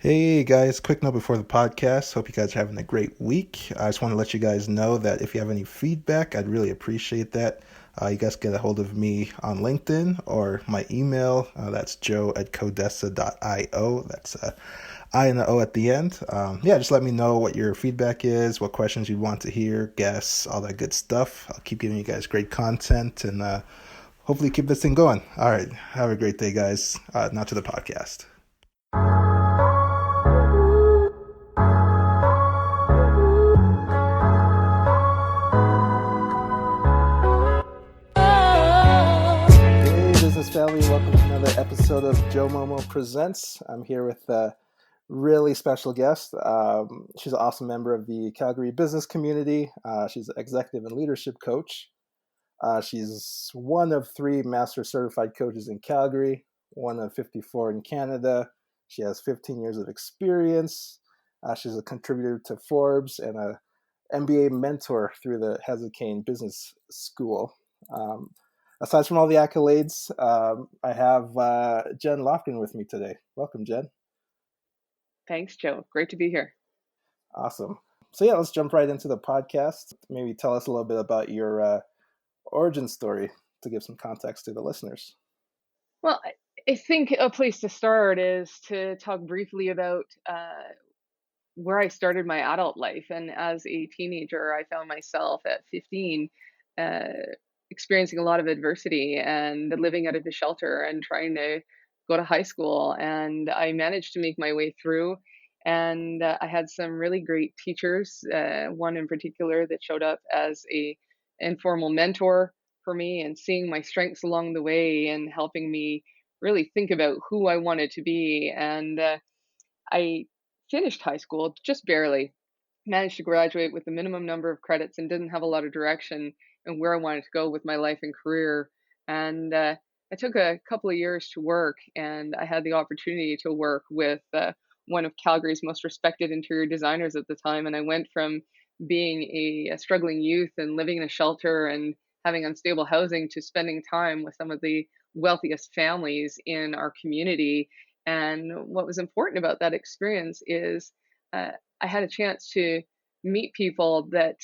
Hey guys, quick note before the podcast. Hope you guys are having a great week. I just want to let you guys know that if you have any feedback, I'd really appreciate that. You guys get a hold of me on LinkedIn or my email. That's joe@codessa.io. That's I and the O at the end. Yeah, just let me know what your feedback is, what questions you want to hear, guests, all that good stuff. I'll keep giving you guys great content and hopefully keep this thing going. All right, have a great day, guys. Now to the podcast. Hey, business family, welcome to another episode of Joe Momo Presents. I'm here with a really special guest. She's an awesome member of the Calgary business community. She's an executive and leadership coach. She's one of three master certified coaches in Calgary, one of 54 in Canada. She has 15 years of experience. She's a contributor to Forbes and a MBA mentor through the Hezekiah Business School. Um, Aside from all the accolades, I have Jenn Lofgren with me today. Welcome, Jenn. Thanks, Joe. Great to be here. Awesome. So yeah, let's jump right into the podcast. Maybe tell us a little bit about your origin story to give some context to the listeners. Well, I think a place to start is to talk briefly about where I started my adult life. And as a teenager, I found myself at 15 uh, experiencing a lot of adversity and living out of a shelter and trying to go to high school. And I managed to make my way through. And I had some really great teachers, one in particular that showed up as a informal mentor for me and seeing my strengths along the way and helping me really think about who I wanted to be. And I finished high school just barely, managed to graduate with the minimum number of credits and didn't have a lot of direction and where I wanted to go with my life and career. And I took a couple of years to work, and I had the opportunity to work with one of Calgary's most respected interior designers at the time. And I went from being a struggling youth and living in a shelter and having unstable housing to spending time with some of the wealthiest families in our community. And what was important about that experience is uh, I had a chance to meet people that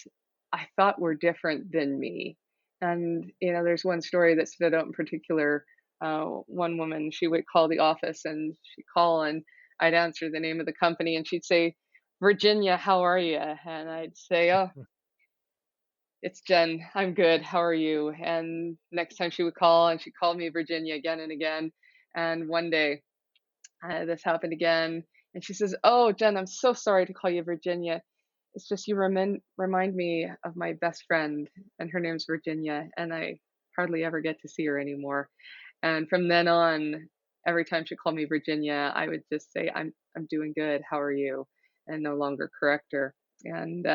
I thought were different than me. And, there's one story that stood out in particular. One woman, she would call the office and she'd call and I'd answer the name of the company and she'd say, Virginia, how are you? And I'd say, oh, it's Jen. I'm good. How are you? And next time she would call and she called me Virginia again and again. And one day this happened again. And she says, oh, Jen, I'm so sorry to call you Virginia. It's just you remind me of my best friend, and her name's Virginia, and I hardly ever get to see her anymore. And from then on, every time she called me Virginia, I would just say, I'm doing good. How are you? And no longer correct her. And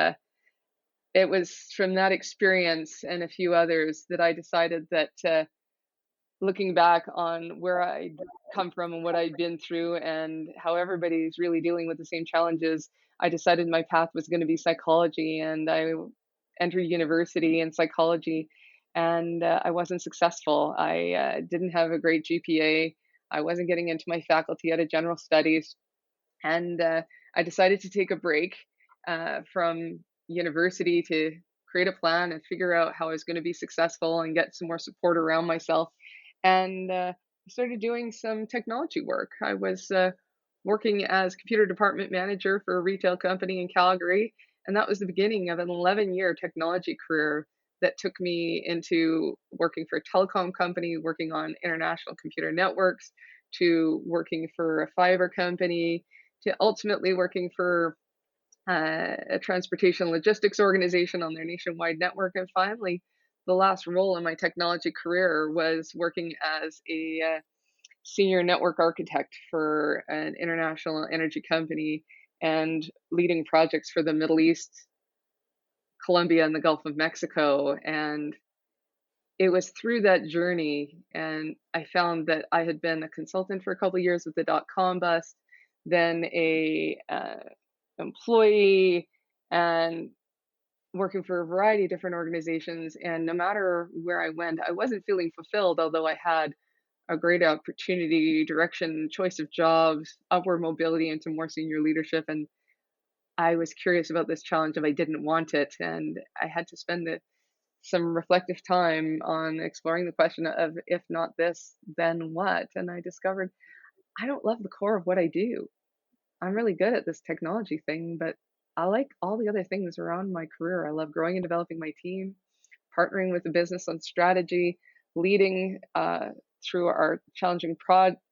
it was from that experience and a few others that I decided that looking back on where I'd come from and what I'd been through and how everybody's really dealing with the same challenges, I decided my path was going to be psychology, and I entered university in psychology, and I wasn't successful. I didn't have a great GPA. I wasn't getting into my faculty out of general studies, and I decided to take a break from university to create a plan and figure out how I was going to be successful and get some more support around myself. And I started doing some technology work. I was working as computer department manager for a retail company in Calgary, and that was the beginning of an 11-year technology career that took me into working for a telecom company, working on international computer networks, to working for a fiber company, to ultimately working for a transportation logistics organization on their nationwide network. And finally, the last role in my technology career was working as a senior network architect for an international energy company and leading projects for the Middle East, Colombia, and the Gulf of Mexico. And it was through that journey, and I found that I had been a consultant for a couple of years with the dot-com bust, then a employee, and working for a variety of different organizations. And no matter where I went, I wasn't feeling fulfilled, although I had a great opportunity, direction, choice of jobs, upward mobility into more senior leadership. And I was curious about this challenge if I didn't want it. And I had to spend some reflective time on exploring the question of, if not this, then what? And I discovered I don't love the core of what I do. I'm really good at this technology thing, but I like all the other things around my career. I love growing and developing my team, partnering with the business on strategy, leading through our challenging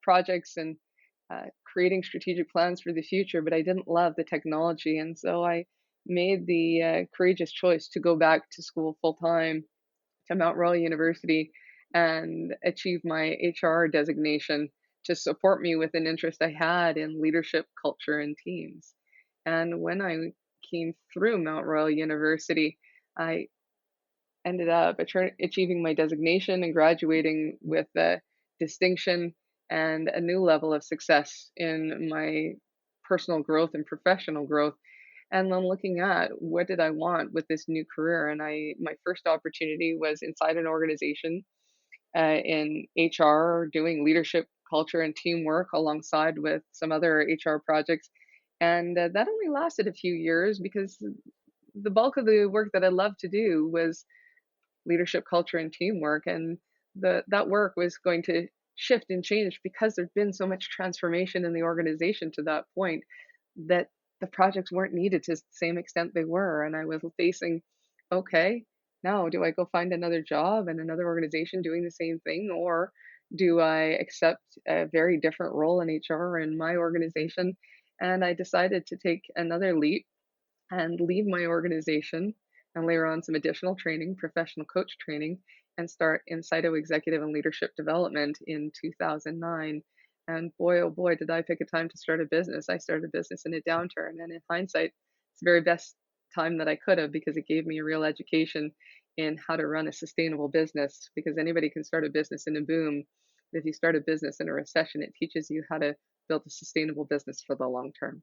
projects, and creating strategic plans for the future. But I didn't love the technology, and so I made the courageous choice to go back to school full time to Mount Royal University and achieve my HR designation to support me with an interest I had in leadership, culture, and teams. And when I came through Mount Royal University, I ended up achieving my designation and graduating with a distinction and a new level of success in my personal growth and professional growth. And then looking at what did I want with this new career, and my first opportunity was inside an organization in HR, doing leadership, culture, and teamwork alongside with some other HR projects. And that only lasted a few years because the bulk of the work that I loved to do was leadership, culture, and teamwork. And that work was going to shift and change because there's been so much transformation in the organization to that point that the projects weren't needed to the same extent they were. And I was facing, okay, now do I go find another job in another organization doing the same thing, or do I accept a very different role in HR in my organization? And I decided to take another leap and leave my organization and layer on some additional training, professional coach training, and start Incito Executive and Leadership Development in 2009. And boy, oh boy, did I pick a time to start a business. I started a business in a downturn. And in hindsight, it's the very best time that I could have, because it gave me a real education in how to run a sustainable business. Because anybody can start a business in a boom. If you start a business in a recession, it teaches you how to build a sustainable business for the long term.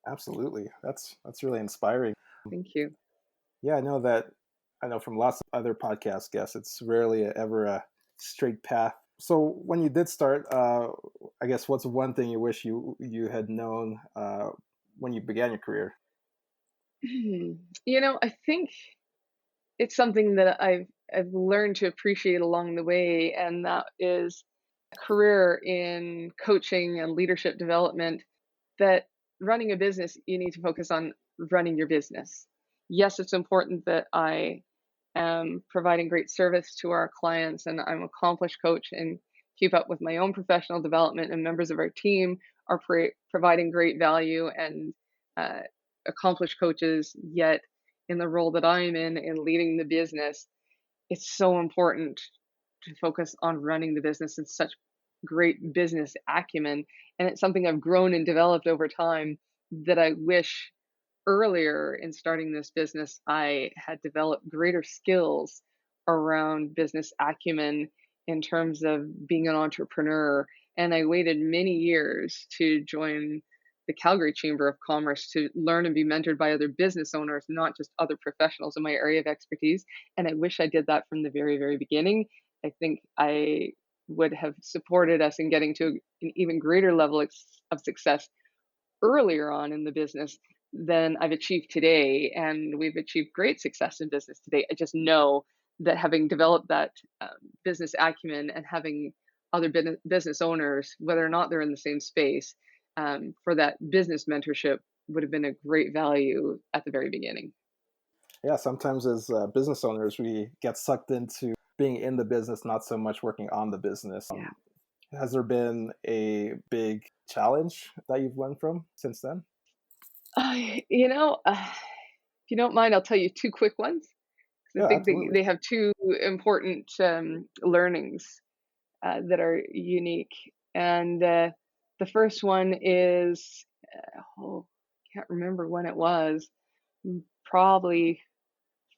Absolutely. That's really inspiring. Thank you. Yeah, I know from lots of other podcast guests, it's rarely ever a straight path. So when you did start, I guess what's one thing you wish you had known when you began your career? I think it's something that I've learned to appreciate along the way, and that is a career in coaching and leadership development. That running a business, you need to focus on running your business. Yes, it's important that I am providing great service to our clients, and I'm an accomplished coach and keep up with my own professional development, and members of our team are providing great value and uh, accomplished coaches. Yet in the role that I'm in leading the business, it's so important to focus on running the business. It's such great business acumen, and it's something I've grown and developed over time that I wish earlier in starting this business I had developed greater skills around business acumen in terms of being an entrepreneur. And I waited many years to join the Calgary Chamber of Commerce to learn and be mentored by other business owners, not just other professionals in my area of expertise. And I wish I did that from the very, very beginning. I think I would have supported us in getting to an even greater level of success earlier on in the business than I've achieved today. And we've achieved great success in business today. I just know that having developed that business acumen and having other business owners, whether or not they're in the same space, for that business mentorship would have been a great value at the very beginning. Yeah, sometimes as business owners, we get sucked into being in the business, not so much working on the business. Yeah. Has there been a big challenge that you've learned from since then? If you don't mind, I'll tell you two quick ones, because I Yeah, think absolutely. they have two important learnings that are unique. And the first one is, can't remember when it was, probably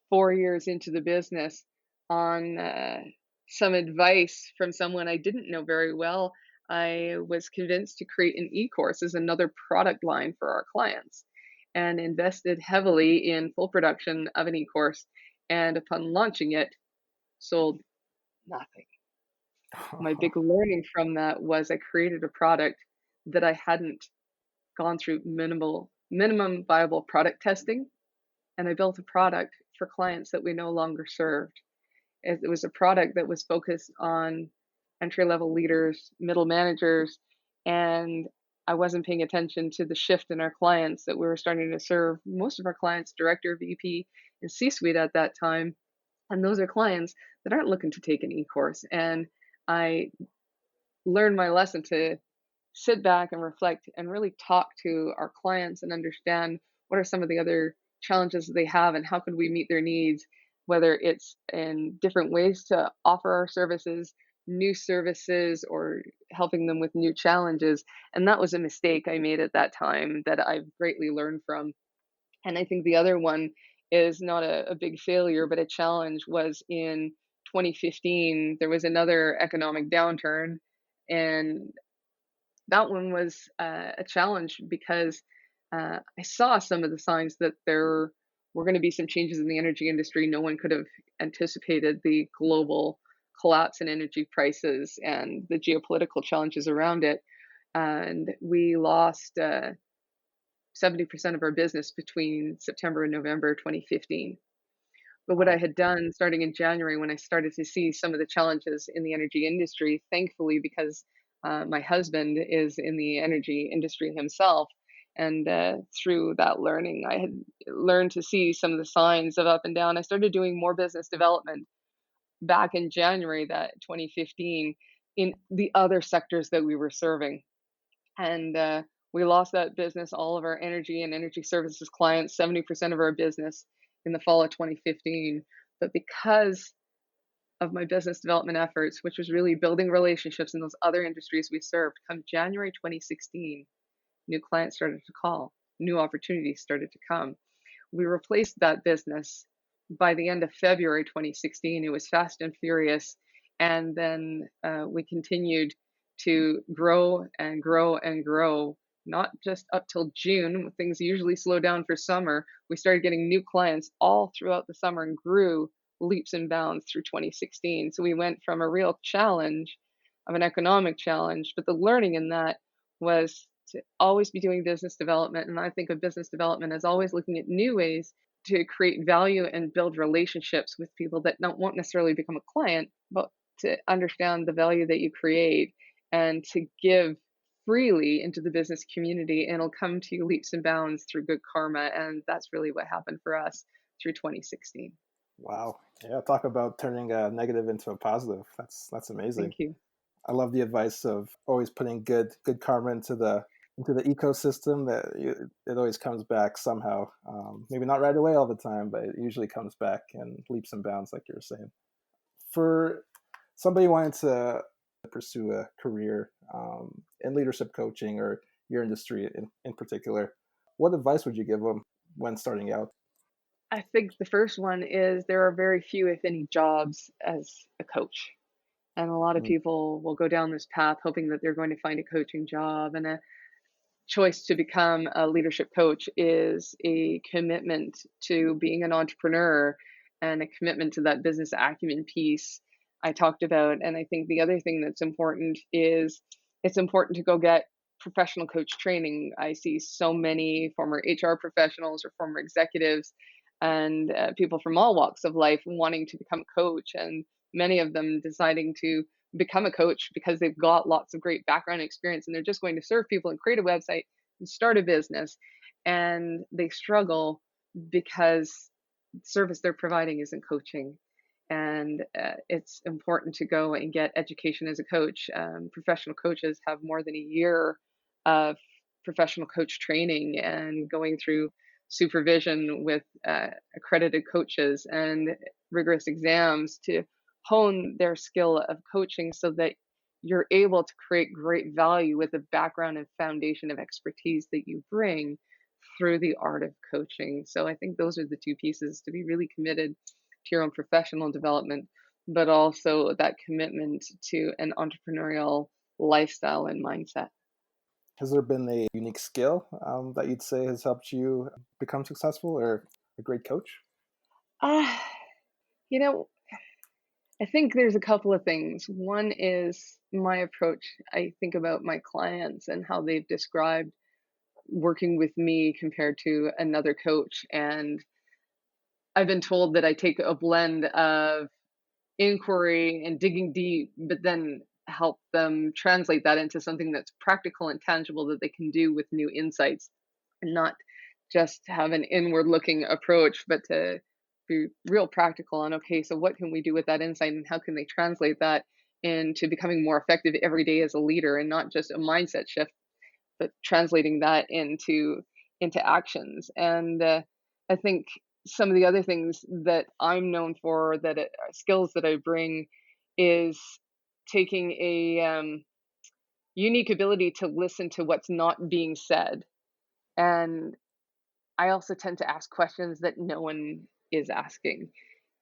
4 years into the business, on some advice from someone I didn't know very well. I was convinced to create an e-course as another product line for our clients, and invested heavily in full production of an e-course. And upon launching it, sold nothing. My big learning from that was I created a product that I hadn't gone through minimum viable product testing, and I built a product for clients that we no longer served. It was a product that was focused on entry-level leaders, middle managers, and I wasn't paying attention to the shift in our clients that we were starting to serve most of our clients, director, VP, and C-suite at that time. And those are clients that aren't looking to take an e-course. And I learned my lesson to sit back and reflect and really talk to our clients and understand what are some of the other challenges that they have and how can we meet their needs, whether it's in different ways to offer our services, new services, or helping them with new challenges. And that was a mistake I made at that time that I've greatly learned from. And I think the other one is not a big failure, but a challenge was in 2015, there was another economic downturn. And that one was a challenge because I saw some of the signs that there were going to be some changes in the energy industry. No one could have anticipated the global collapse in energy prices and the geopolitical challenges around it. And we lost 70% of our business between September and November 2015. But what I Wow. had done starting in January, when I started to see some of the challenges in the energy industry, thankfully, because my husband is in the energy industry himself. And through that learning, I had learned to see some of the signs of up and down. I started doing more business development back in January, that 2015, in the other sectors that we were serving. And we lost that business, all of our energy and energy services clients, 70% of our business in the fall of 2015. But because of my business development efforts, which was really building relationships in those other industries we served, come January 2016, new clients started to call, new opportunities started to come. We replaced that business by the end of February 2016. It was fast and furious. And then we continued to grow and grow and grow, not just up till June, when things usually slow down for summer. We started getting new clients all throughout the summer and grew leaps and bounds through 2016. So we went from a real challenge of an economic challenge, but the learning in that was to always be doing business development. And I think of business development as always looking at new ways to create value and build relationships with people that won't necessarily become a client, but to understand the value that you create and to give freely into the business community. And it'll come to you leaps and bounds through good karma. And that's really what happened for us through 2016. Wow. Yeah, talk about turning a negative into a positive. That's amazing. Thank you. I love the advice of always putting good karma into the ecosystem. It always comes back somehow. Maybe not right away all the time, but it usually comes back in leaps and bounds, like you were saying. For somebody wanting to pursue a career in leadership coaching or your industry in particular, what advice would you give them when starting out? I think the first one is there are very few, if any, jobs as a coach. And a lot of Mm. people will go down this path hoping that they're going to find a coaching job. And a choice to become a leadership coach is a commitment to being an entrepreneur and a commitment to that business acumen piece I talked about. And I think the other thing that's important is it's important to go get professional coach training. I see so many former HR professionals or former executives and people from all walks of life wanting to become a coach, and many of them deciding to become a coach because they've got lots of great background experience and they're just going to serve people and create a website and start a business. And they struggle because the service they're providing isn't coaching. And it's important to go and get education as a coach. Professional coaches have more than a year of professional coach training and going through supervision with accredited coaches and rigorous exams to hone their skill of coaching so that you're able to create great value with the background and foundation of expertise that you bring through the art of coaching. So I think those are the two pieces, to be really committed to your own professional development, but also that commitment to an entrepreneurial lifestyle and mindset. Has there been a unique skill that you'd say has helped you become successful or a great coach? Ah, you know, I think there's a couple of things. One is my approach. I think about my clients and how they've described working with me compared to another coach. And I've been told that I take a blend of inquiry and digging deep, but then help them translate that into something that's practical and tangible that they can do with new insights, and not just have an inward looking approach, but to be real practical on, okay, so what can we do with that insight and how can they translate that into becoming more effective every day as a leader, and not just a mindset shift, but translating that into actions. And I think some of the other things that I'm known for, that skills that I bring, is taking a unique ability to listen to what's not being said. And I also tend to ask questions that no one is asking.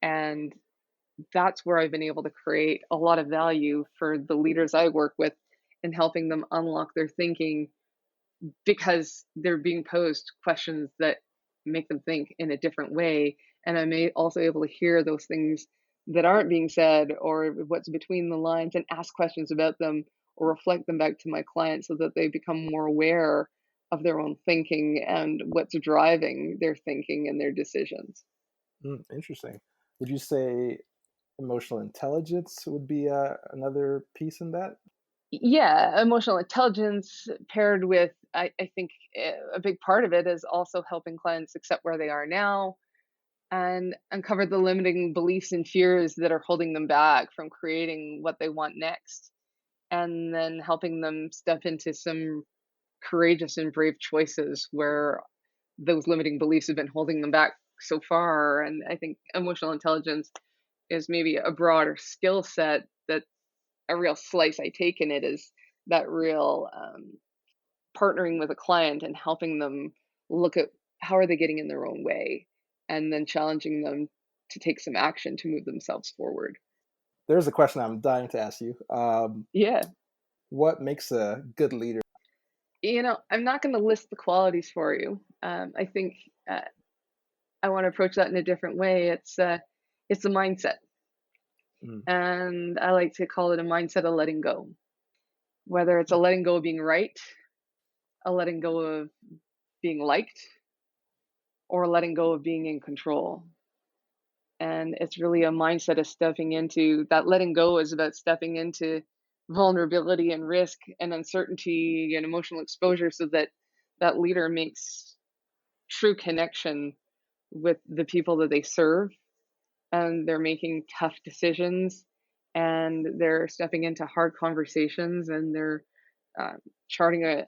And that's where I've been able to create a lot of value for the leaders I work with, in helping them unlock their thinking, because they're being posed questions that make them think in a different way. And I'm also able to hear those things that aren't being said, or what's between the lines, and ask questions about them or reflect them back to my clients so that they become more aware of their own thinking and what's driving their thinking and their decisions. Interesting. Would you say emotional intelligence would be another piece in that? Yeah, emotional intelligence paired with, I think a big part of it is also helping clients accept where they are now and uncover the limiting beliefs and fears that are holding them back from creating what they want next. And then helping them step into some courageous and brave choices where those limiting beliefs have been holding them back so far. And I think emotional intelligence is maybe a broader skill set, that a real slice I take in it is that real partnering with a client and helping them look at how are they getting in their own way, and then challenging them to take some action to move themselves forward. There's a question I'm dying to ask you. Yeah. What makes a good leader? I'm not going to list the qualities for you. I think uh, I want to approach that in a different way. It's a mindset, Mm, and I like to call it a mindset of letting go. Whether it's a letting go of being right, a letting go of being liked, or letting go of being in control. And it's really a mindset of stepping into that. Letting go is about stepping into vulnerability and risk and uncertainty and emotional exposure, so that that leader makes true connection with the people that they serve, and they're making tough decisions, and they're stepping into hard conversations, and they're uh, charting a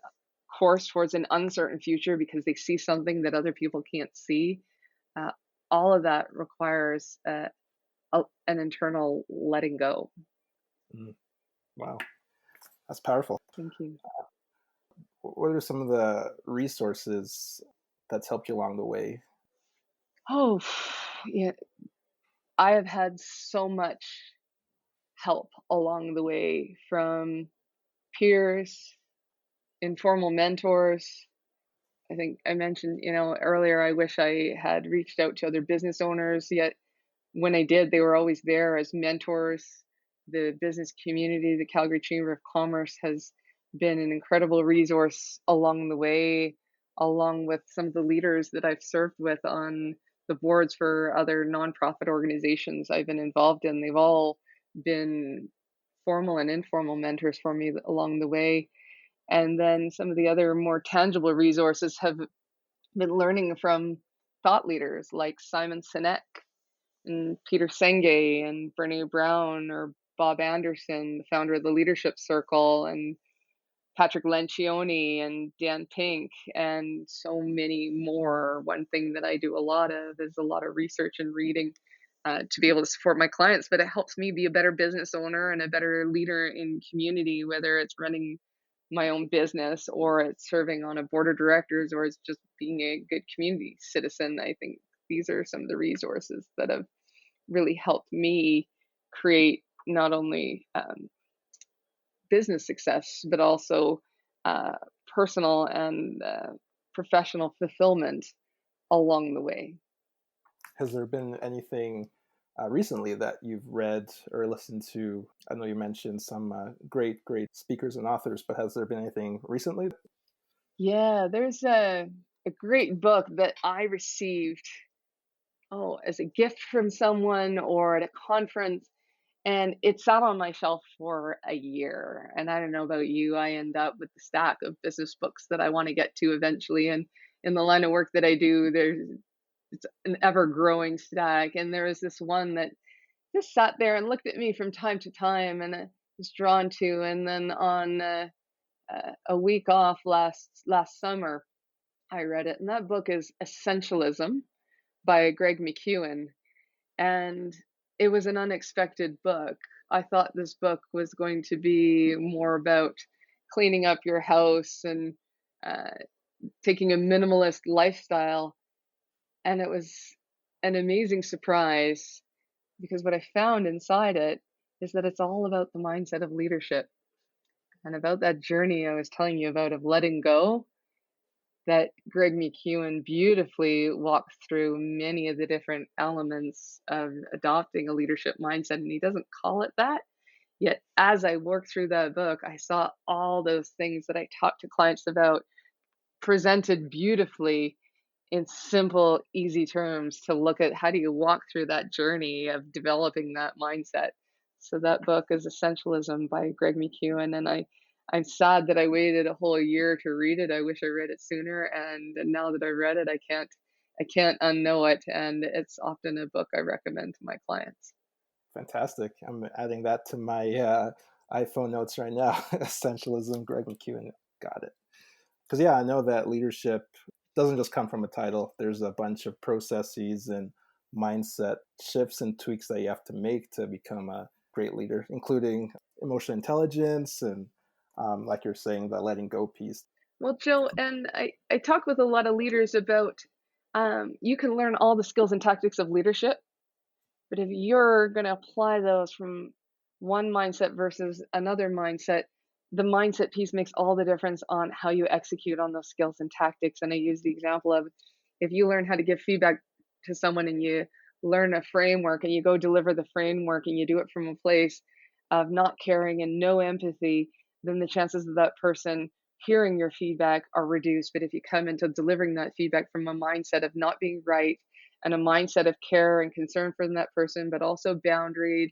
course towards an uncertain future because they see something that other people can't see. uh, all of that requires an internal letting go. mm. Wow, that's powerful. Thank you. What are some of the resources that's helped you along the way? Oh, yeah. I have had so much help along the way from peers, informal mentors. I think I mentioned, earlier, I wish I had reached out to other business owners, yet when I did, they were always there as mentors. The business community, the Calgary Chamber of Commerce, has been an incredible resource along the way, along with some of the leaders that I've served with on the boards for other nonprofit organizations I've been involved in. They've all been formal and informal mentors for me along the way. And then some of the other more tangible resources have been learning from thought leaders like Simon Sinek and Peter Senge and Brene Brown, or Bob Anderson, the founder of the Leadership Circle, and Patrick Lencioni and Dan Pink, and so many more. One thing that I do a lot of is a lot of research and reading, to be able to support my clients, but it helps me be a better business owner and a better leader in community, whether it's running my own business or it's serving on a board of directors or it's just being a good community citizen. I think these are some of the resources that have really helped me create not only business success, but also uh, personal and professional fulfillment along the way. Has there been anything recently that you've read or listened to? I know you mentioned some great speakers and authors, but has there been anything recently? Yeah, there's a great book that I received, as a gift from someone or at a conference, and it sat on my shelf for a year. And I don't know about you, I end up with the stack of business books that I want to get to eventually. And in the line of work that I do, it's an ever growing stack. And there was this one that just sat there and looked at me from time to time, and I was drawn to. And then on a week off last summer, I read it, and that book is Essentialism by Greg McKeown, and it was an unexpected book. I thought this book was going to be more about cleaning up your house and uh, taking a minimalist lifestyle, and it was an amazing surprise because what I found inside it is that it's all about the mindset of leadership and about that journey I was telling you about of letting go, that Greg McKeown beautifully walks through many of the different elements of adopting a leadership mindset. And he doesn't call it that. Yet, as I worked through that book, I saw all those things that I talk to clients about presented beautifully in simple, easy terms to look at how do you walk through that journey of developing that mindset. So that book is Essentialism by Greg McKeown, and I'm sad that I waited a whole year to read it. I wish I read it sooner, and now that I read it, I can't unknow it, and it's often a book I recommend to my clients. Fantastic. I'm adding that to my iPhone notes right now. Essentialism, Greg McEwen. Got it. Because, yeah, I know that leadership doesn't just come from a title. There's a bunch of processes and mindset shifts and tweaks that you have to make to become a great leader, including emotional intelligence and, like you're saying, the letting go piece. Well, Joe, and I talk with a lot of leaders about you can learn all the skills and tactics of leadership. But if you're going to apply those from one mindset versus another mindset, the mindset piece makes all the difference on how you execute on those skills and tactics. And I use the example of if you learn how to give feedback to someone and you learn a framework and you go deliver the framework and you do it from a place of not caring and no empathy, then the chances of that person hearing your feedback are reduced. But if you come into delivering that feedback from a mindset of not being right and a mindset of care and concern for that person, but also boundaried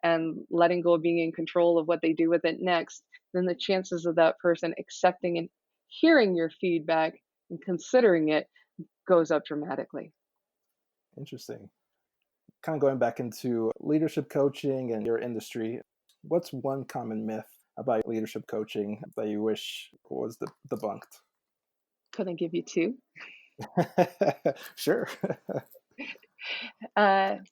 and letting go of being in control of what they do with it next, then the chances of that person accepting and hearing your feedback and considering it goes up dramatically. Interesting. Kind of going back into leadership coaching and your industry, what's one common myth about leadership coaching that you wish was debunked? Could I give you two? Sure.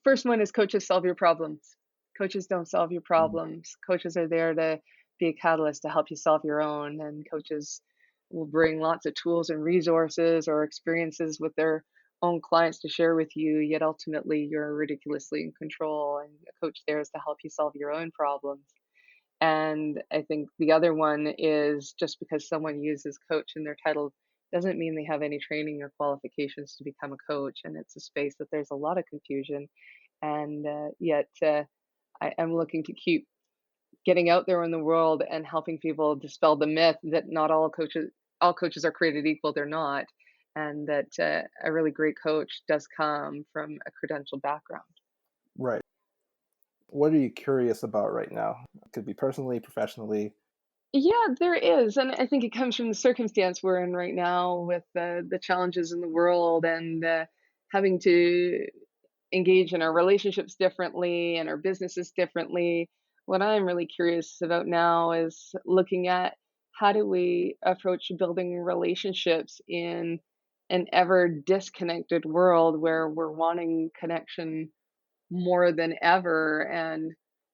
First one is coaches solve your problems. Coaches don't solve your problems. Coaches are there to be a catalyst to help you solve your own. And coaches will bring lots of tools and resources or experiences with their own clients to share with you. Yet ultimately, you're ridiculously in control. And a coach there is to help you solve your own problems. And I think the other one is just because someone uses coach in their title doesn't mean they have any training or qualifications to become a coach. And it's a space that there's a lot of confusion. And yet, I am looking to keep getting out there in the world and helping people dispel the myth that not all coaches are created equal. They're not. And that a really great coach does come from a credentialed background. Right. What are you curious about right now? It could be personally, professionally. Yeah, there is, and I think it comes from the circumstance we're in right now with the challenges in the world and having to engage in our relationships differently and our businesses differently. What I'm really curious about now is looking at how do we approach building relationships in an ever disconnected world where we're wanting connection more than ever. And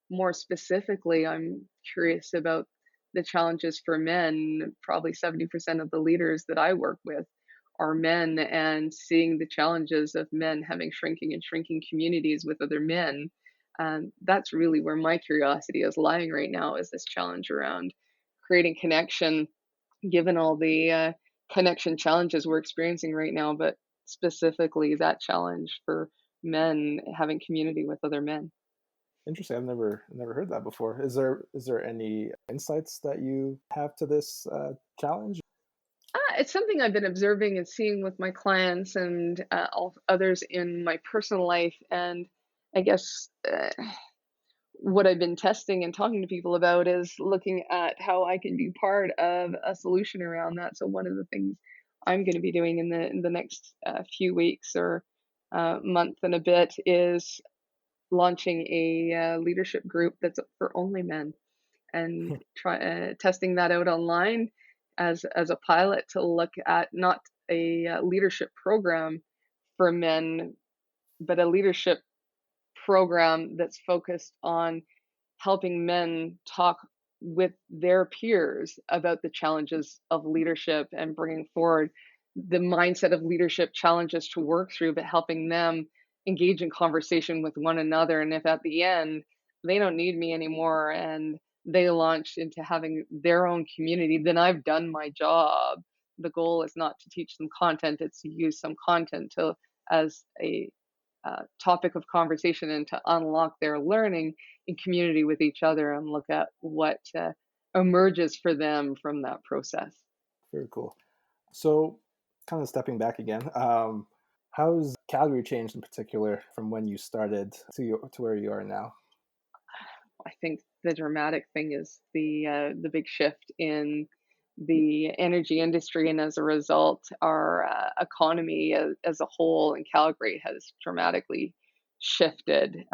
more specifically, I'm curious about the challenges for men. Probably 70% of the leaders that I work with are men, and seeing the challenges of men having shrinking and shrinking communities with other men. That's really where my curiosity is lying right now, is this challenge around creating connection, given all the connection challenges we're experiencing right now, but specifically that challenge for men having community with other men. Interesting. I've never heard that before. Is there any insights that you have to this challenge? It's something I've been observing and seeing with my clients and all others in my personal life. And I guess what I've been testing and talking to people about is looking at how I can be part of a solution around that. So one of the things I'm going to be doing in the next few weeks or month and a bit is launching a leadership group that's for only men, and try testing that out online as a pilot to look at not a leadership program for men, but a leadership program that's focused on helping men talk with their peers about the challenges of leadership and bringing forward the mindset of leadership challenges to work through, but helping them engage in conversation with one another. And if at the end they don't need me anymore and they launch into having their own community, then I've done my job. The goal is not to teach them content, it's to use some content to as a topic of conversation and to unlock their learning in community with each other and look at what emerges for them from that process. Very cool. So, kind of stepping back again, how's Calgary changed in particular from when you started to where you are now? I think the dramatic thing is the big shift in the energy industry, and as a result, our economy as a whole in Calgary has dramatically shifted.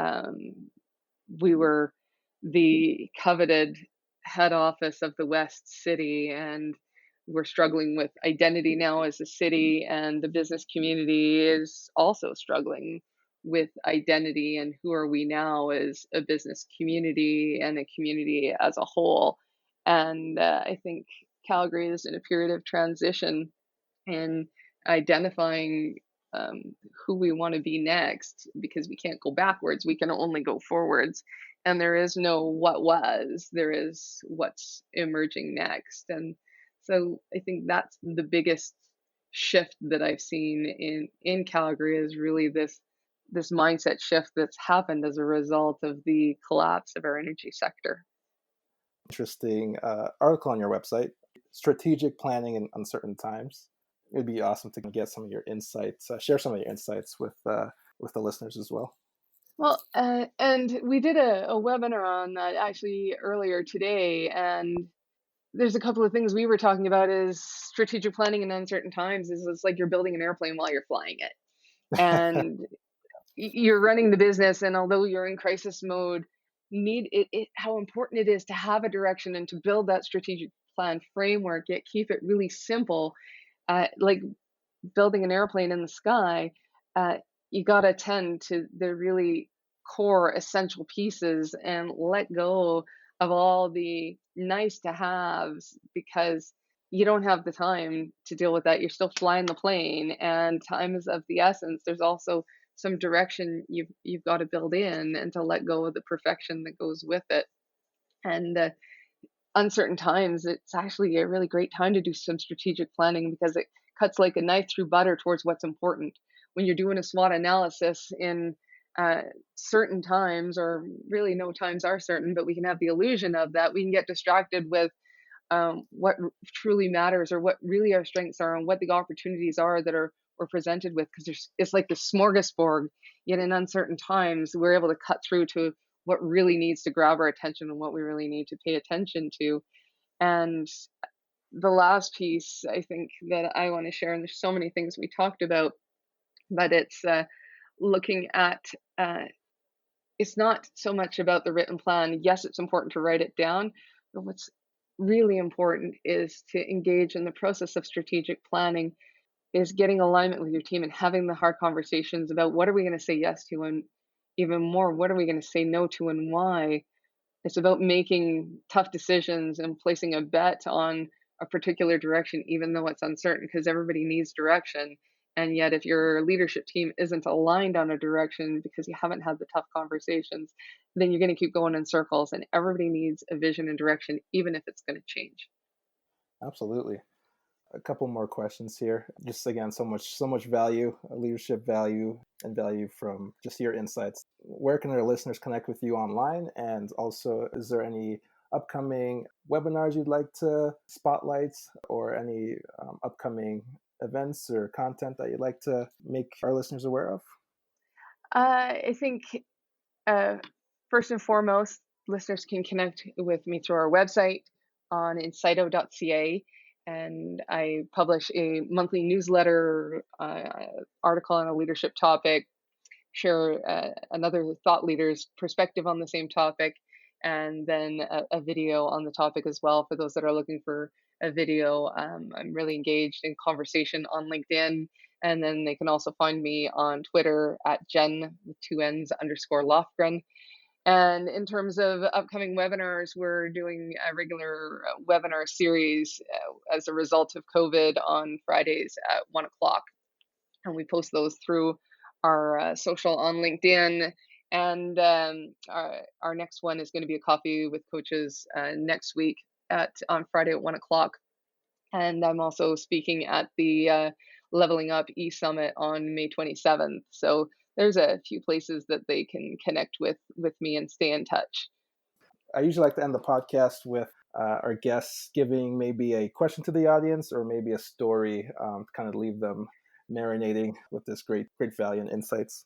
We were the coveted head office of the West City, and we're struggling with identity now as a city, and the business community is also struggling with identity and who are we now as a business community and a community as a whole. And I think Calgary is in a period of transition and identifying um, who we want to be next, because we can't go backwards, we can only go forwards. And there is no what was, there is what's emerging next. And so I think that's the biggest shift that I've seen in Calgary, is really this mindset shift that's happened as a result of the collapse of our energy sector. Interesting article on your website, strategic planning in uncertain times. It'd be awesome to get some of your insights, share some of your insights with the listeners as well. Well, and we did a webinar on that actually earlier today, and there's a couple of things we were talking about. Is strategic planning in uncertain times is it's like you're building an airplane while you're flying it, and you're running the business, and although you're in crisis mode, need it how important it is to have a direction and to build that strategic plan framework, yet keep it really simple, like building an airplane in the sky. uh, you got to attend to the really core essential pieces and let go of all the nice to haves, because you don't have the time to deal with that. You're still flying the plane and time is of the essence. There's also some direction you've got to build in and to let go of the perfection that goes with it. And uncertain times, it's actually a really great time to do some strategic planning, because it cuts like a knife through butter towards what's important. When you're doing a SWOT analysis in certain times, or really no times are certain, but we can have the illusion of that, we can get distracted with what truly matters, or what really our strengths are, and what the opportunities are that are we're presented with, because it's like the smorgasbord. Yet in uncertain times, we're able to cut through to what really needs to grab our attention and what we really need to pay attention to. And the last piece I think that I want to share, and there's so many things we talked about, but it's looking at it's not so much about the written plan. Yes, it's important to write it down, but what's really important is to engage in the process of strategic planning, is getting alignment with your team and having the hard conversations about what are we going to say yes to, and even more, what are we going to say no to and why. It's about making tough decisions and placing a bet on a particular direction, even though it's uncertain, because everybody needs direction. And yet, if your leadership team isn't aligned on a direction because you haven't had the tough conversations, then you're going to keep going in circles. And everybody needs a vision and direction, even if it's going to change. Absolutely. a couple more questions here. Just again, so much value, leadership value, and value from just your insights. Where can our listeners connect with you online? And also, is there any upcoming webinars you'd like to spotlight, or any upcoming events or content that you'd like to make our listeners aware of? I think uh, first and foremost, listeners can connect with me through our website on incito.ca. And I publish a monthly newsletter, article on a leadership topic, share another thought leader's perspective on the same topic, and then a video on the topic as well for those that are looking for a video. I'm really engaged in conversation on LinkedIn, and then they can also find me on Twitter at Jenn with two N's underscore Lofgren. And in terms of upcoming webinars, we're doing a regular webinar series as a result of COVID on Fridays at 1 o'clock. And we post those through our social on LinkedIn. And our next one is going to be a coffee with coaches next week at on Friday at 1 o'clock. And I'm also speaking at the Leveling Up E-Summit on May 27th. So there's a few places that they can connect with me and stay in touch. I usually like to end the podcast with our guests giving maybe a question to the audience, or maybe a story to kind of leave them marinating with this great value and insights.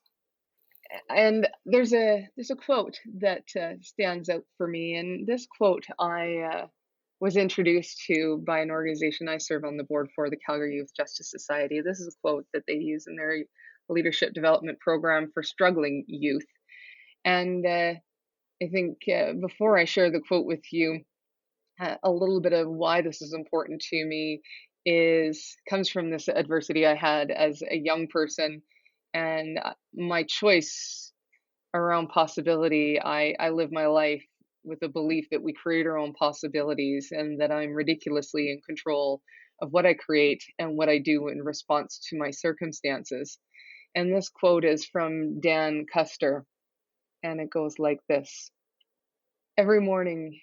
And there's a quote that stands out for me, and this quote I was introduced to by an organization I serve on the board for, the Calgary Youth Justice Society. This is a quote that they use in their leadership development program for struggling youth. And I think before I share the quote with you, a little bit of why this is important to me is comes from this adversity I had as a young person, and my choice around possibility. I live my life with a belief that we create our own possibilities, and that I'm ridiculously in control of what I create and what I do in response to my circumstances. And this quote is from Dan Custer, and it goes like this: Every morning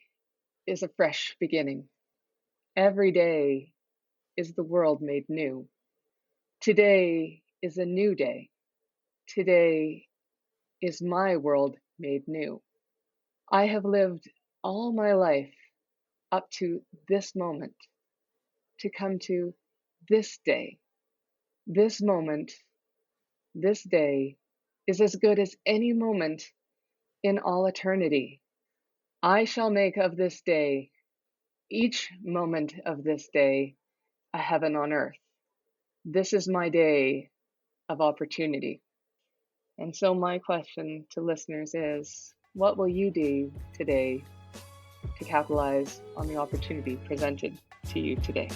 is a fresh beginning. Every day is the world made new. Today is a new day. Today is my world made new. I have lived all my life up to this moment to come to this day. This moment, this day is as good as any moment in all eternity. I shall make of this day, each moment of this day, a heaven on earth. This is my day of opportunity. And so my question to listeners is, what will you do today to capitalize on the opportunity presented to you today?